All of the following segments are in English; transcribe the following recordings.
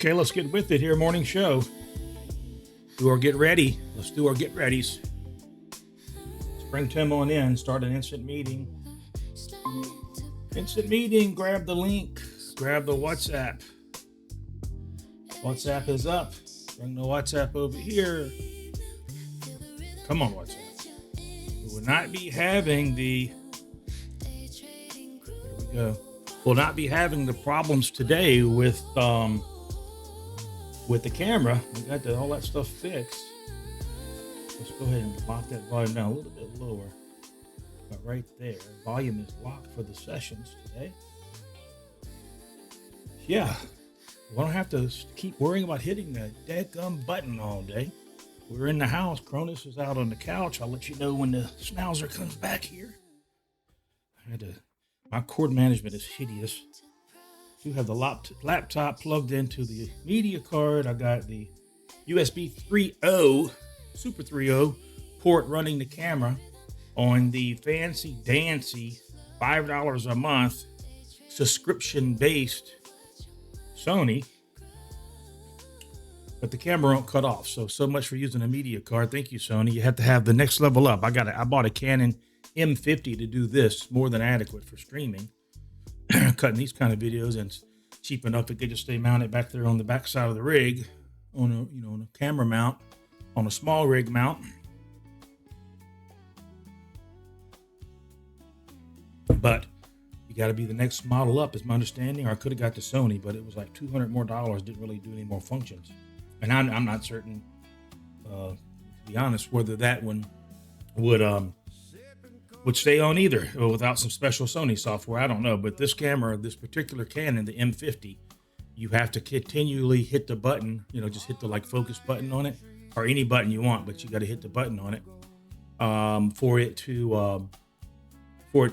Okay, let's get with it here. Morning show. Do our get ready. Let's do our get readies. Let's bring Tim on in. Start an instant meeting. Instant meeting. Grab the link. Grab the WhatsApp. WhatsApp is up. Bring the WhatsApp over here. Come on, WhatsApp. We will not be having the. There we go. We'll not be having the problems today with the camera. We got all that stuff fixed. Let's go ahead and lock that volume down a little bit lower. But right there, volume is locked for the sessions today. Yeah, we don't have to keep worrying about hitting the dadgum button all day. We're in the house. Cronus is out on the couch. I'll let you know when the schnauzer comes back here. My cord management is hideous. I do have the laptop plugged into the media card. I got the USB 3.0, Super 3.0 port running the camera on the fancy dancy $5 a month subscription-based Sony. But the camera won't cut off. So much for using a media card. Thank you, Sony. You have to have the next level up. I bought a Canon M50 to do this. More than adequate for streaming. Cutting these kind of videos, and it's cheap enough it could just stay mounted back there on the back side of the rig on a camera mount, on a small rig mount. But you got to be the next model up, is my understanding. Or I could have got the Sony, but it was like $200 more. Didn't really do any more functions. And I'm not certain, to be honest, whether that one would stay on either, or without some special Sony software. I don't know. But this camera, this particular Canon, the M50, you have to continually hit the button. Just hit the focus button on it, or any button you want, but you got to hit the button on it for it to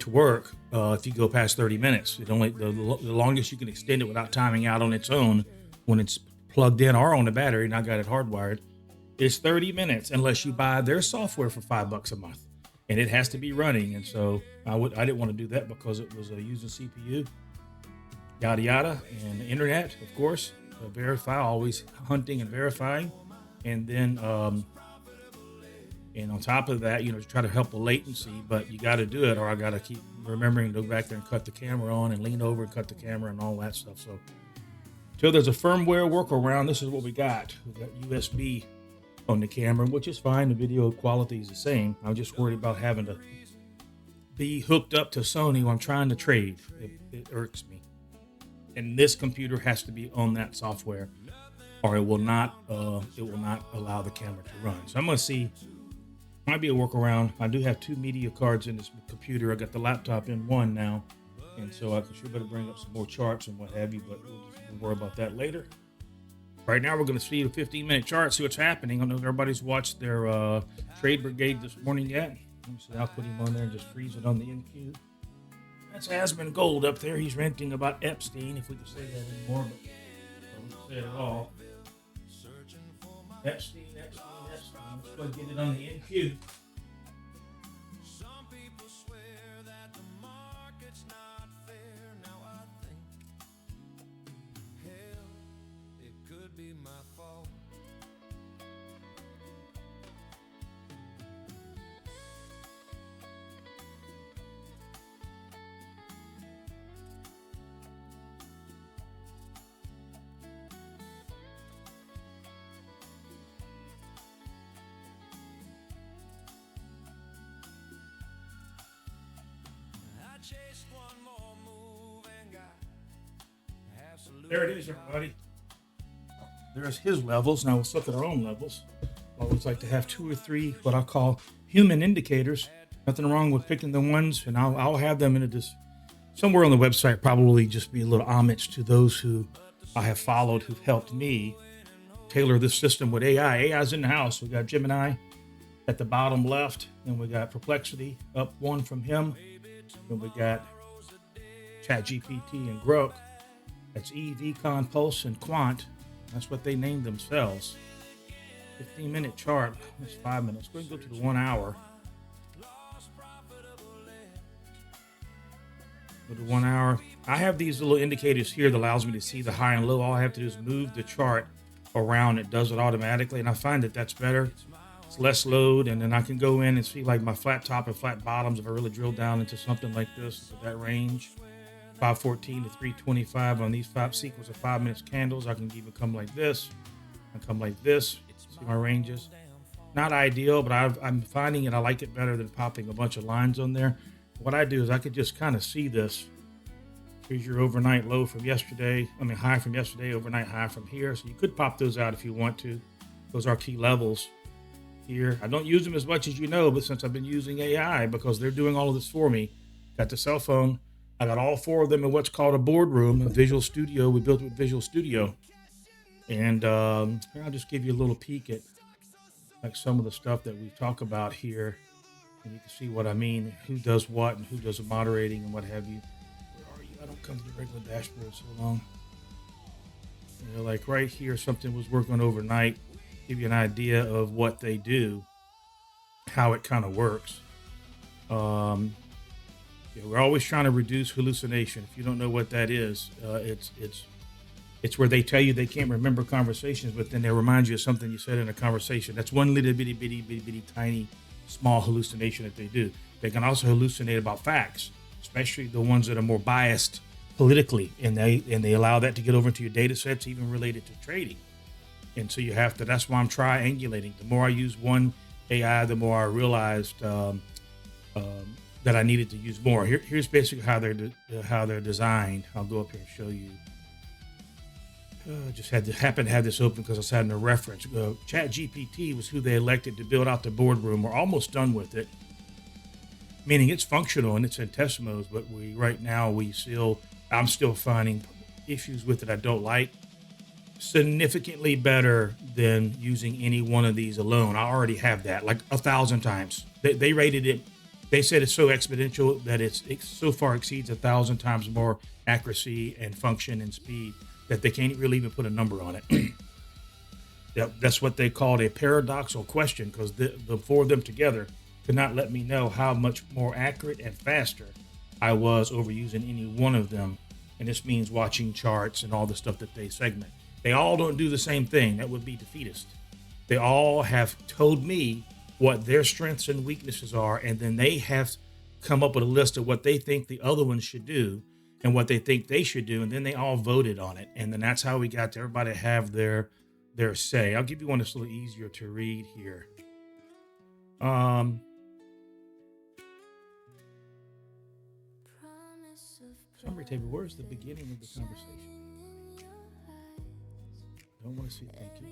work. If you go past 30 minutes, the longest you can extend it without timing out on its own when it's plugged in or on the battery, and I got it hardwired, is 30 minutes unless you buy their software for $5 a month, and it has to be running. And so I didn't want to do that because it was using CPU, yada yada, and the internet, of course, verify, always hunting and verifying, and then and on top of that, try to help the latency. But you got to do it, or I got to keep remembering to go back there and cut the camera on and lean over and cut the camera and all that stuff. So until there's a firmware workaround, this is what we got. We got USB on the camera, which is fine. The video quality is the same. I'm just worried about having to be hooked up to Sony when I'm trying to trade. It irks me. And this computer has to be on that software, or it will not allow the camera to run. So I'm going to see. Might be a workaround. I do have two media cards in this computer. I got the laptop in one now, and so I should better bring up some more charts and what have you, but we'll worry about that later. Right now, we're going to see a 15-minute chart, see what's happening. I know everybody's watched their Trade Brigade this morning yet. Let me see. I'll put him on there and just freeze it on the NQ. That's Asmund Gold up there. He's ranting about Epstein, if we can say that anymore, but I won't say it at all. Epstein. Let's go get it on the NQ. Some people swear that the market's not fair. Now I think, hell, it could be my fault. There it is, everybody. There's his levels. Now let's look at our own levels. I always like to have 2 or 3 what I call human indicators. Nothing wrong with picking the ones, and I'll have them in somewhere on the website. Probably just be a little homage to those who I have followed, who've helped me tailor this system with AI. AI's in the house. We got Gemini at the bottom left, and we got Perplexity up one from him. Then we got ChatGPT and Grok. That's Vcon, Pulse, and Quant. That's what they named themselves. 15-minute chart. That's 5 minutes. We're going to go to the 1 hour. for the 1 hour. I have these little indicators here that allows me to see the high and low. All I have to do is move the chart around. It does it automatically. And I find that that's better. It's less load. And then I can go in and see like my flat top and flat bottoms. If I really drill down into something like this, that range, 514 to 325 on these 5 sequence of 5 minutes candles, I can even come like this and come like this. See my ranges. Not ideal, but I'm finding it. I like it better than popping a bunch of lines on there. What I do is I could just kind of see this. Here's your overnight low from yesterday. High from yesterday, overnight high from here. So you could pop those out if you want to. Those are key levels here. I don't use them as much as you know, but since I've been using AI, because they're doing all of this for me, got the cell phone. I got all 4 of them in what's called a boardroom, a Visual Studio. We built with Visual Studio. And here, I'll just give you a little peek at like some of the stuff that we talk about here. And you can see what I mean, who does what and who does the moderating and what have you. Where are you? I don't come to the regular dashboard so long. You know, like right here, something was working overnight. Give you an idea of what they do, how it kind of works. We're always trying to reduce hallucination. If you don't know what that is, it's where they tell you they can't remember conversations, but then they remind you of something you said in a conversation. That's one little bitty tiny small hallucination that they do. They can also hallucinate about facts, especially the ones that are more biased politically, and they allow that to get over into your data sets, even related to trading. And so you have to. That's why I'm triangulating. The more I use one AI, the more I realized that I needed to use more. Here's basically how they're designed. I'll go up here and show you. Just happened to have this open because I was having a reference. ChatGPT was who they elected to build out the boardroom. We're almost done with it, meaning it's functional and it's in test modes. But I'm still finding issues with it I don't like. Significantly better than using any one of these alone. I already have that like 1,000 times. They rated it. They said it's so exponential that it so far exceeds 1,000 times more accuracy and function and speed that they can't really even put a number on it. That's what they called a paradoxical question, because the 4 of them together could not let me know how much more accurate and faster I was over using any one of them. And this means watching charts and all the stuff that they segment. They all don't do the same thing. That would be defeatist. They all have told me what their strengths and weaknesses are, and then they have come up with a list of what they think the other ones should do and what they think they should do, and then they all voted on it. And then that's how we got to everybody have their say. I'll give you one that's a little easier to read here. Summary table, where's the beginning of the conversation? Don't want to see thank you.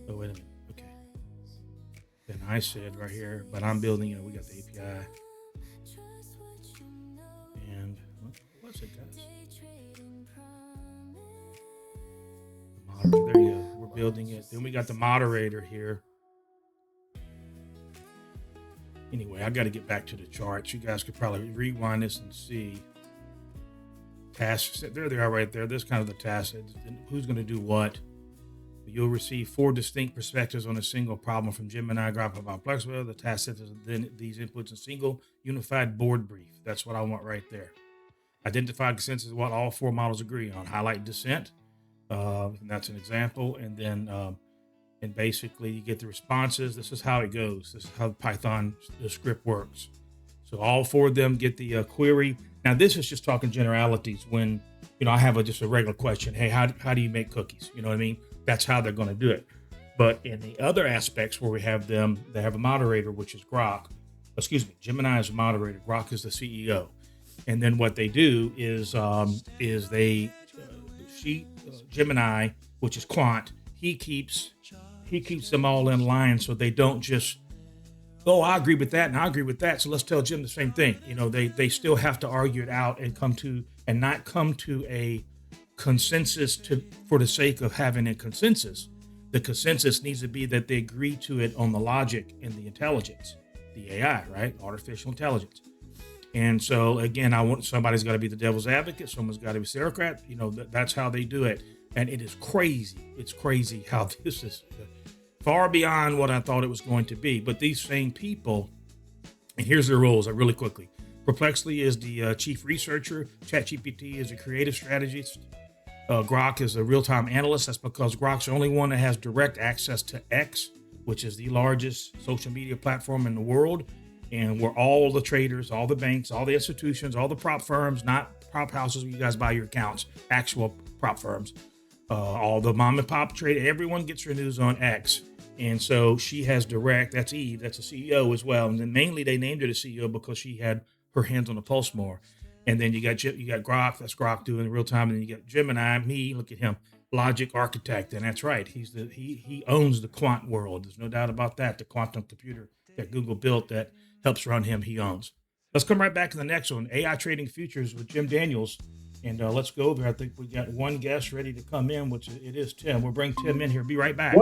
Oh, wait a minute. Okay. Then I said right here, but I'm building, we got the API. And what was it, guys? The moderator, there you go. We're building it. Then we got the moderator here. Anyway, I got to get back to the charts. You guys could probably rewind this and see. Tasks, there they are right there. This kind of the task. Who's going to do what? You'll receive 4 distinct perspectives on a single problem from Gemini, Graph, Plexwell. The task sets then these inputs in single unified board brief. That's what I want right there. Identify consensus is what all 4 models agree on. Highlight dissent. And that's an example. And then and basically you get the responses. This is how it goes. This is how Python, the script works. So all 4 of them get the query. Now this is just talking generalities when, I have just a regular question. Hey, how do you make cookies? You know what I mean? That's how they're going to do it. But in the other aspects where we have them, they have a moderator, which is Grok. Gemini is a moderator. Grok is the CEO. And then what they do is Gemini, which is Quant, he keeps them all in line so they don't just, I agree with that and I agree with that, so let's tell Jim the same thing. They still have to argue it out and not come to a consensus for the sake of having a consensus. The consensus needs to be that they agree to it on the logic and the intelligence, the AI, right? Artificial intelligence. And so again, somebody's got to be the devil's advocate. Someone's got to be Serocrat. That's how they do it. And it is crazy. It's crazy how this is far beyond what I thought it was going to be. But these same people And here's their roles really quickly. Perplexly is the chief researcher. ChatGPT is a creative strategist. Grok is a real-time analyst. That's because Grok's the only one that has direct access to X, which is the largest social media platform in the world, and where all the traders, all the banks, all the institutions, all the prop firms, not prop houses where you guys buy your accounts, actual prop firms, all the mom and pop trade, everyone gets their news on X. And so she has direct, that's Eve, that's a CEO as well. And then mainly they named her the CEO because she had her hands on the pulse more. And then you got Grok, that's Grok doing real time. And then you got Gemini, me, look at him, logic architect. And that's right. He owns the quant world. There's no doubt about that. The quantum computer that Google built that helps run him, he owns. Let's come right back to the next one, AI Trading Futures with Jim Daniels. And let's go over. I think we got one guest ready to come in, which it is Tim. We'll bring Tim in here. Be right back.